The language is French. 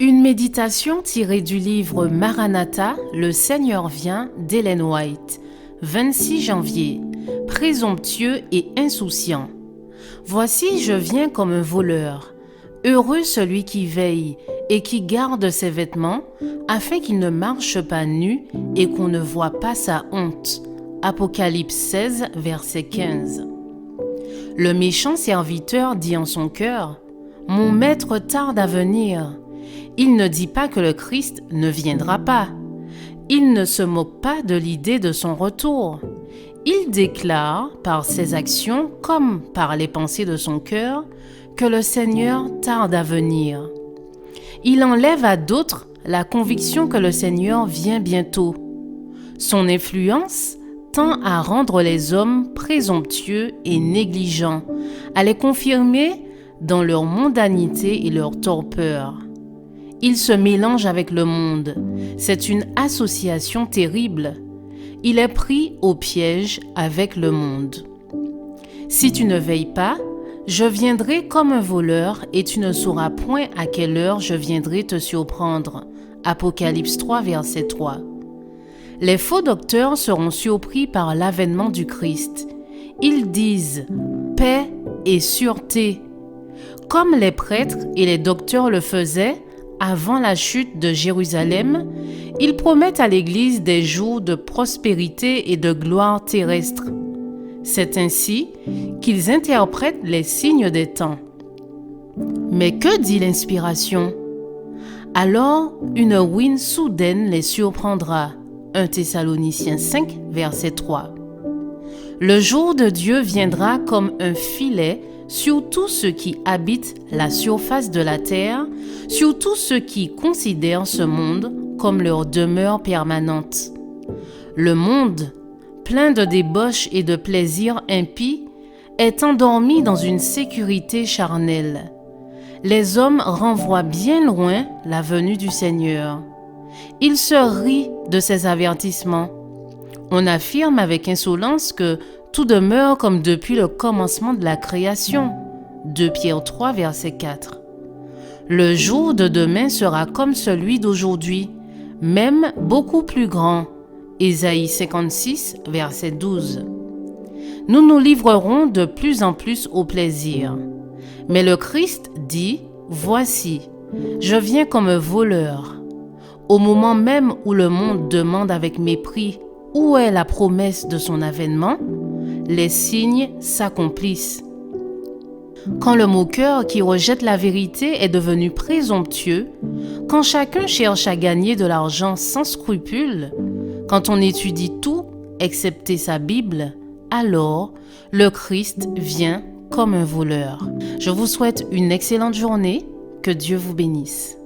Une méditation tirée du livre Maranatha, le Seigneur vient d'Ellen White, 26 janvier. Présomptueux et insouciant. Voici, je viens comme un voleur. Heureux celui qui veille et qui garde ses vêtements, afin qu'il ne marche pas nu et qu'on ne voie pas sa honte. Apocalypse 16, verset 15. Le méchant serviteur dit en son cœur, « Mon maître tarde à venir. » Il ne dit pas que le Christ ne viendra pas. Il ne se moque pas de l'idée de son retour. Il déclare, par ses actions comme par les pensées de son cœur, que le Seigneur tarde à venir. Il enlève à d'autres la conviction que le Seigneur vient bientôt. Son influence tend à rendre les hommes présomptueux et négligents, à les confirmer dans leur mondanité et leur torpeur. Il se mélange avec le monde. C'est une association terrible. Il est pris au piège avec le monde. Si tu ne veilles pas, je viendrai comme un voleur et tu ne sauras point à quelle heure je viendrai te surprendre. Apocalypse 3, verset 3. Les faux docteurs seront surpris par l'avènement du Christ. Ils disent « paix et sûreté ». Comme les prêtres et les docteurs le faisaient, avant la chute de Jérusalem, ils promettent à l'Église des jours de prospérité et de gloire terrestre. C'est ainsi qu'ils interprètent les signes des temps. Mais que dit l'inspiration? Alors, une ruine soudaine les surprendra. 1 Thessaloniciens 5, verset 3. Le jour de Dieu viendra comme un filet sur tous ceux qui habitent la surface de la terre, sur tous ceux qui considèrent ce monde comme leur demeure permanente. Le monde, plein de débauches et de plaisirs impies, est endormi dans une sécurité charnelle. Les hommes renvoient bien loin la venue du Seigneur. Ils se rient de ces avertissements. On affirme avec insolence que tout demeure comme depuis le commencement de la création. 2 Pierre 3, verset 4. Le jour de demain sera comme celui d'aujourd'hui, même beaucoup plus grand. Ésaïe 56, verset 12. Nous nous livrerons de plus en plus au plaisir. Mais le Christ dit, « Voici, je viens comme un voleur. » Au moment même où le monde demande avec mépris où est la promesse de son avènement, les signes s'accomplissent. Quand le moqueur qui rejette la vérité est devenu présomptueux, quand chacun cherche à gagner de l'argent sans scrupule, quand on étudie tout excepté sa Bible, alors le Christ vient comme un voleur. Je vous souhaite une excellente journée, que Dieu vous bénisse.